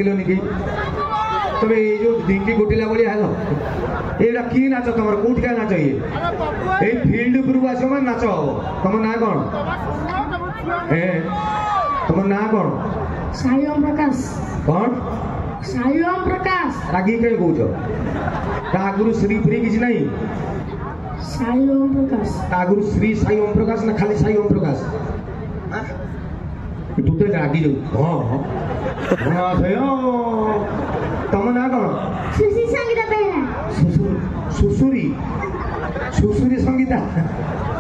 नाचिलनि कि तमे ये जो ढिंकी गुटिला बोली हेलो एटा की नाच तमर कोठी का नाच ये ए फील्ड ऊपर आसो मन नाच हो तम ना कोन ए तम ना कोन सायम प्रकाश कोन सायम प्रकाश रागी के कहूछ ता गुरु श्री फ्री किछ नहीं सायम प्रकाश ता गुरु श्री सायम प्रकाश ना खाली सायम प्रकाश तू तो रागी जो हां हां भयो तम ना कोन सुशी संगीता बेहरा सुसुरी सुसुरी संगीता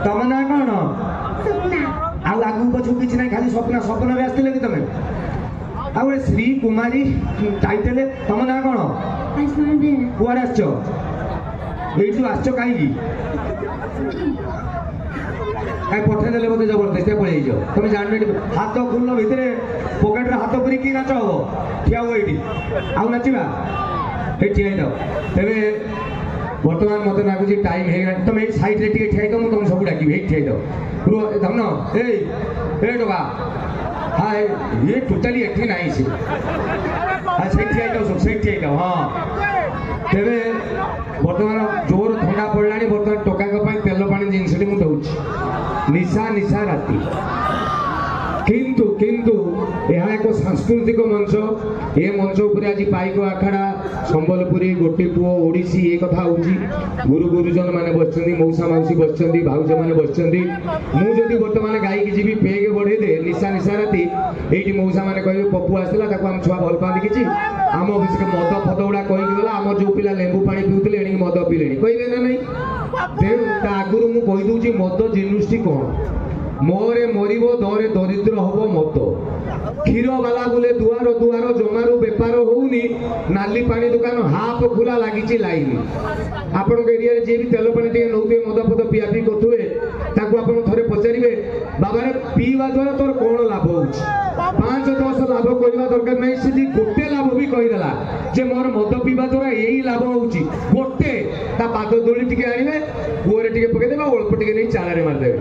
तम ना कोन सपना आ लागू पछु किछ नहीं खाली सपना सपना में आस्ते लगे तमे आ श्री कुमारी टाइटल तम ना कोन आसमान बेहरा कुआरे आछो एइठु आछो काई की काय पठे देले बोते जबरदस्त पळे जाओ तुम जानबे हाथ खुल्लो भितरे पॉकेट रे हाथ करी की नाच हो ठिया हो एठी आ नाचिबा ए ठिया जाओ तबे वर्तमान मते लागुची टाइम हे गला तुम ए साइड रे टिके ठिया जाओ तुम सब डाकी ए ठिया जाओ पुरो धमनो ए डोबा हाय ये टोटली एठी नाही से आ से ठिया जाओ सब से ठिया जाओ हां तबे वर्तमान जोर ठंडा पड़लानी वर्तमान टोका को पाई तेल पानी जिनसटी मु दउची निशा निशा राति किंतु किंतु यह एक सांस्कृतिक मंच ए मंच उपर आज पाइक आखड़ा संबलपुरी गोटीपुओ ओडिसी ये कथा होची गुरु गुरुजन माने बसचंदी मौसा माउसी बसचंदी भाउज माने बसचंदी मु जदी वर्तमान गाई की जीवी पेगे बढ़े दे निशा निशा राति एठी मौसा माने कहबे पप्पू आसला ताको हम छुआ भल पांदी किछि आम ऑफिस के मद फद उडा कहि गला आम जो पिला लेंबू पानी पिउतले एणी मद पिलेणी कहिबे ना नहीं तेणु ता आगुरु मु कहि दउची मद जिनुष्टि कोन मोरे मरिबो दरे दरिद्र हबो मत क्षीर वाला बोले दुआर दुआर जमारू बेपार होउनी नाली पानी दुकान हाफ खुला लागिची लाइन आपण के एरिया रे जे भी तेल पानी टे नउते मद पद पिया पी करथुए ताको आपण थरे पचारिबे बाबा रे पीवा द्वारा तोर कोन लाभ होउची 5-10 लाभ कहिबा दरकार नै से जी गोटे लाभ भी कहि देला जे मोर मद पीवा द्वारा एही लाभ होउची गोटे ता पाद दोली टिके आनिबे गोरे टिके पके देबा ओळप टिके नै चाला रे मार देबे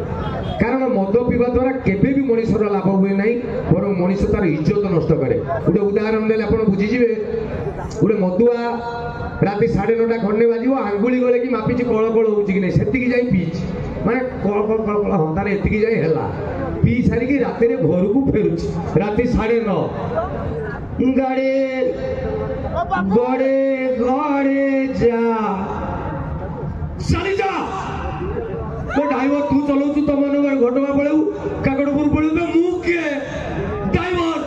कारण मद पीवा द्वारा केबे भी मनुष्यर लाभ हुए नहीं बर मनुष्य तार इज्जत नष्ट करे गोटे उदाहरण देले आपण बुझीजिबे गोटे मदुआ राति 9:30 खंडे बाजिबो आंगुली गले कि मापिची कळ कळ होउची कि नै सेति की जाई पीच माने कळ कळ कळ कळ हंतार एति की जाई हेला पी सारी कि राति रे घर को फेरुची राति 9:30 गाड़े गड़े गड़े जा चली जा तो ड्राइवर तू चलाऊ तो मन घटना पड़े काकड़पुर पड़े मु किए ड्राइवर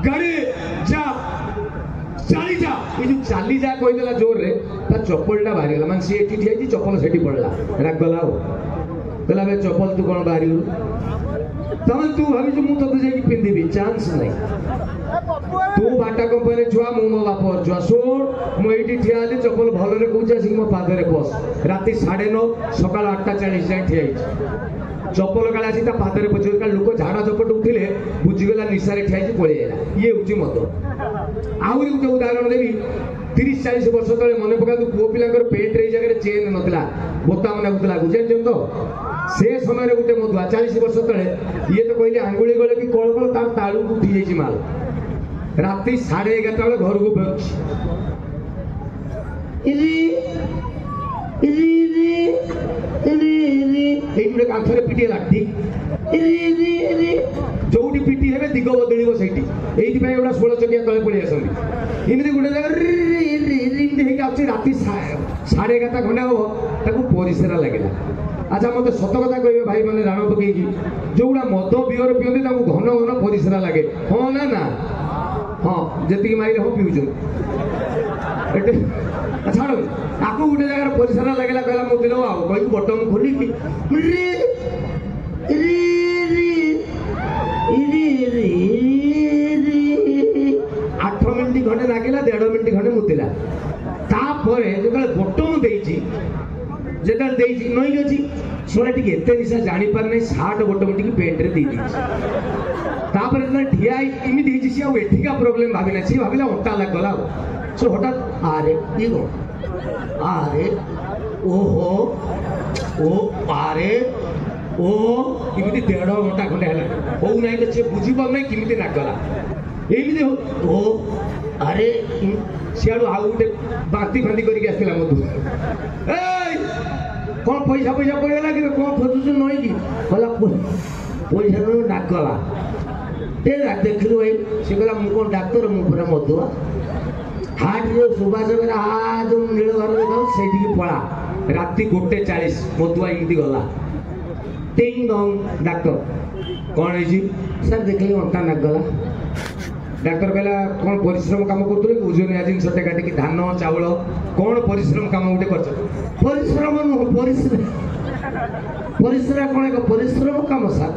गाड़ी जा चली जा ये जो चली जा कहीदेला जोर रे ता चप्पलटा बाहरी गला मान सी एठी ठिया चप्पल सेठी पड़ला राग गला हो कहला बे चप्पल तू कौन बाहरी तमे तू भाभी मु तते जाई पिंदिबी चांस नहीं तू बाटा कंपनी छुआ मु मो बापर छुआ सोर मु एठी ठिया आली चप्पल भलो रे कहूछ आसी मो पादरे बस राति 9:30 सकाळ 8:40 जाय ठिया चप्पल काला आसी ता पादरे पछर का लोक झाड़ा चपट उठिले बुझी गला निसारे ठिया पळे आला ये उची मत आउरी गुटे उदाहरण देबी 30-40 वर्ष तले मने पका तू पुओ पिलांकर पेट रे जगह चेन नतला बोताम ना गुतला गुजन तो से समय रे गुटे मधुआ 40 वर्ष तले ये तो कहले आंगुली गले कि कळ कळ तार ताळू उठी जाईची माल राति 11:30 बेले घर को फेरुची एइटे कांथरे पिटी लाठी जोटी पिटी हेबे दिग बदलिबो सेठी एइति पय एडा 16 चकिया तळे पळी आसंदी इमिति गुटे जगह इमिति हेके आछि राति 11:30 घंटा हो ताको परिसरा लागिला अच्छा मत सत कथा कहबे भाई माने राण पकई जोड़ा मद बियर पियंती ताको घन घन परिसरा लागे हां ना ना हां जति माइले हो पिउजो एटे छाड़ो ताको गुटे जगह परिसरा लागला कहला मो दिनो आ कहि बटन खोली कि रे रे रे रे 8 मिनिट घंटे लागिला 1.5 मिनिट घंटे मुतिला तापरे जेतले बटन देइची जेतले देइची नई गची सोला टिके एते निशा जानि पार नै 60 बटन टिके पेंट रे देइ तापरे जेतले ठिया इमिति हिची से आ एठिका प्रॉब्लम भाबिना सी भाबिला ओटा लागला सो हठात आरे ई गो आरे ओहो ओ आरे ओ इमिति 1.5 घंटा खंडे हला हो नै के बुझी पाउ नै किमिति लागला एमिति ओ अरे सियाड़ू आउ गोटे बांती फांती करके आसला मधु कौन पैसा पैसा पड़ेगा कि कौन खोजुଛୁ नई कि कहला पैसा डाक गला देखलु भाई से कहला मु कौन डाक्तर मु पूरा मधुआ हाट जो सुभाष जो नील घर देखा से पड़ा राति 1:40 मधुआ इमती गला टिंग डंग डाक्तर कौन है सर देखले अंता नाक गला डाक्तर कहला कौन परिश्रम काम करते ओजनिया जिनस काटिकी धान चाउल कौन परिश्रम काम गोटे कर परिश्रम नुह परिश्रा कौन एक परिश्रम काम सर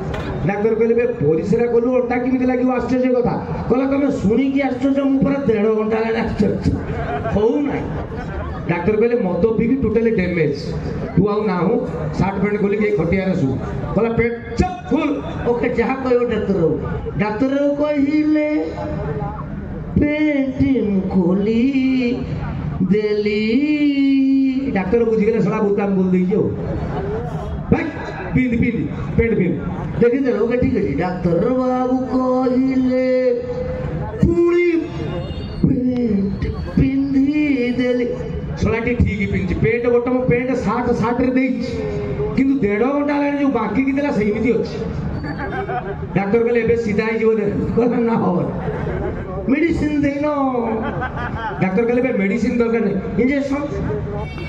डाक्तर कहले परिश्रा कलु अटा केमी लगे आश्चर्य कथा कहला तुम शुणिकी आश्चर्य मुझे 1.5 घंटा आश्चर्य हो ना डाक्तर कहले मद पी टोटाली डैमेज तू आउ ना हो सार्ट पैंट खोल खटिया शु कहला पेट चप फुल ओके जहाँ कह डाक्तर कहले पेट खोली देली डाक्तर बुझीगले सला बोताम बोल दीजिए पिंध पिंध पेट पिंध देखी दे ओके ठीक है डाक्तर बाबू कहले पूरी पेट पिंधी देली सलाटी ठीक पिंधि पेट गोटे मो पेट सार्ट सार्ट रे देई किंतु 1.5 घंटा लाइन जो बाकी की देला सही अच्छी डाक्टर कहले एबे सीधा ही जीव दे कहला ना हो मेडिसिन देनो डाक्टर कहले बे मेडिसिन दरकार नहीं इंजेक्शन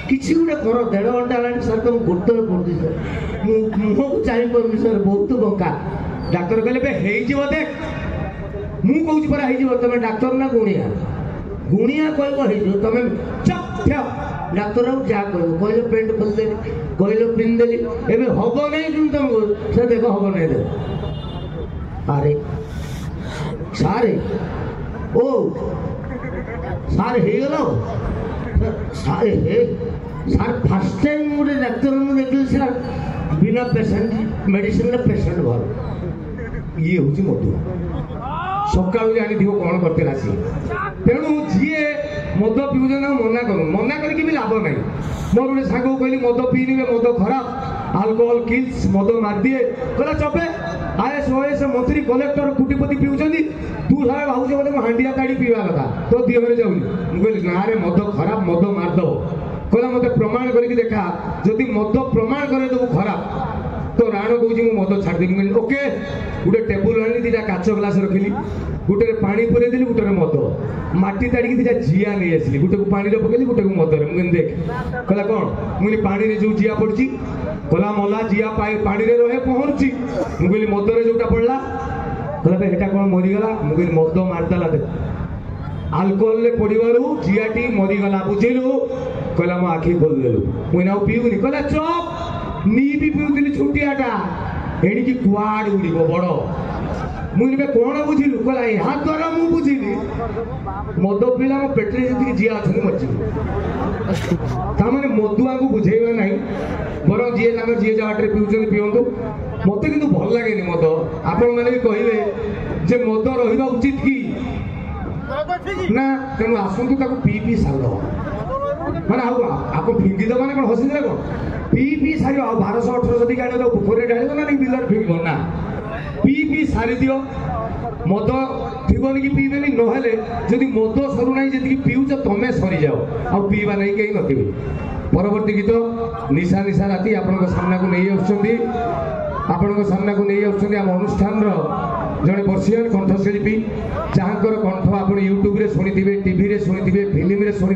किछि गुटे करो 1.5 घंटा लाइन सर तुम गुरुतर पड़ती सर मुह चाहि पर सर बहुत बंका डाक्टर कहले बे हेई जीव देख मु कहूची पर हेई जीव तमे डाक्टर ना गुणिया गुणिया कहबो हेई जीव तमे चप ठ्या डाक्टर जा कहले पेंट खोल दे कहले पिन देली एबे हबो नहीं तुम तुमको से देखो हबो नहीं दे अरे सारे ओ सारे हे गलो सारे हे सर फर्स्ट टाइम गोटे डाक्तर देखिए सर बिना पेशेंट मेडिसिन पेशेंट भर ये हूँ मधु सका जानी थी कौन करते सी तेणु जी मद पीऊन मना करके भी लाभ ना मोर गोटे सांग कहली मद पीनी मद खराब आल्कोहल किल्स मद मारदिए कहला चपे आएस ओएस मंत्री कलेक्टर कोटिपति पीउछंदी तू सारा भावुछ मते हांडिया ताड़ी पीवा कथा तो दिह में जाउनी मु कहली ना रे मद खराब मद मार दो कहला मते प्रमाण करके देखा जदि मद प्रमाण करे तो खराब तो राण कहूँ मु मद छाड़ देबी ओके गोटे टेबुल आनी दीटा काच ग्लास रखिली गोटे पानी पुरे देली गोटे मद माटी ताड़ी दीटा जिया नहीं आसली गोटे को पानी पकेली गोटे को मदर मुझे देख कहला कौन मुझे पानी जो जिया पड़ी कहला मला जिया पानी रे रहे पहुँची मुझे मदरे जोटा पड़ला कहला हेटा कौन मरीगला मुझे मद मारदेला देख आल्कोहल रे पड़ू जियाटी मरीगला बुझेलु कहला मो आखि खोलदेलु मुझे ना पीऊनी कहला चप नी भी पीऊली छुटियाटा एणिकी कुआड़ उड़ बड़ मुझे कौन बुझिलु कहला यहाँ द्वारा मु बुझिली मद पीला मो पेटे जी जिया अच्छे मरजी ताने मदुआ को बुझेगा ना बर जी जी जगह पीऊँ पीयंतु मत कि भल लगे मद आपण मैंने भी कहले जे मद रहा उचित कि ना तेणु आसतु पी पी सार मैंने आप फिंगिद मैंने कौन हसी कौन पी सार 1218 गाड़ी पोखर डाल ना बिलर फिंग ना पी सारी दियो मद थी कि पीबे नहले जदि मद सरुना जी पीऊच तमें सरी जाओ आ पीवा नहीं कहीं नथिबे परवर्ती गीत निशा निशा राति आपण सामना को नहीं आपण सामना को नहीं आम अनुष्ठान जड़े बर्षियान कंठशिल्पी जहाँकर कंठ आप यूट्यूब रे शुणी टीवी रे शुणी फिल्म रे शुणी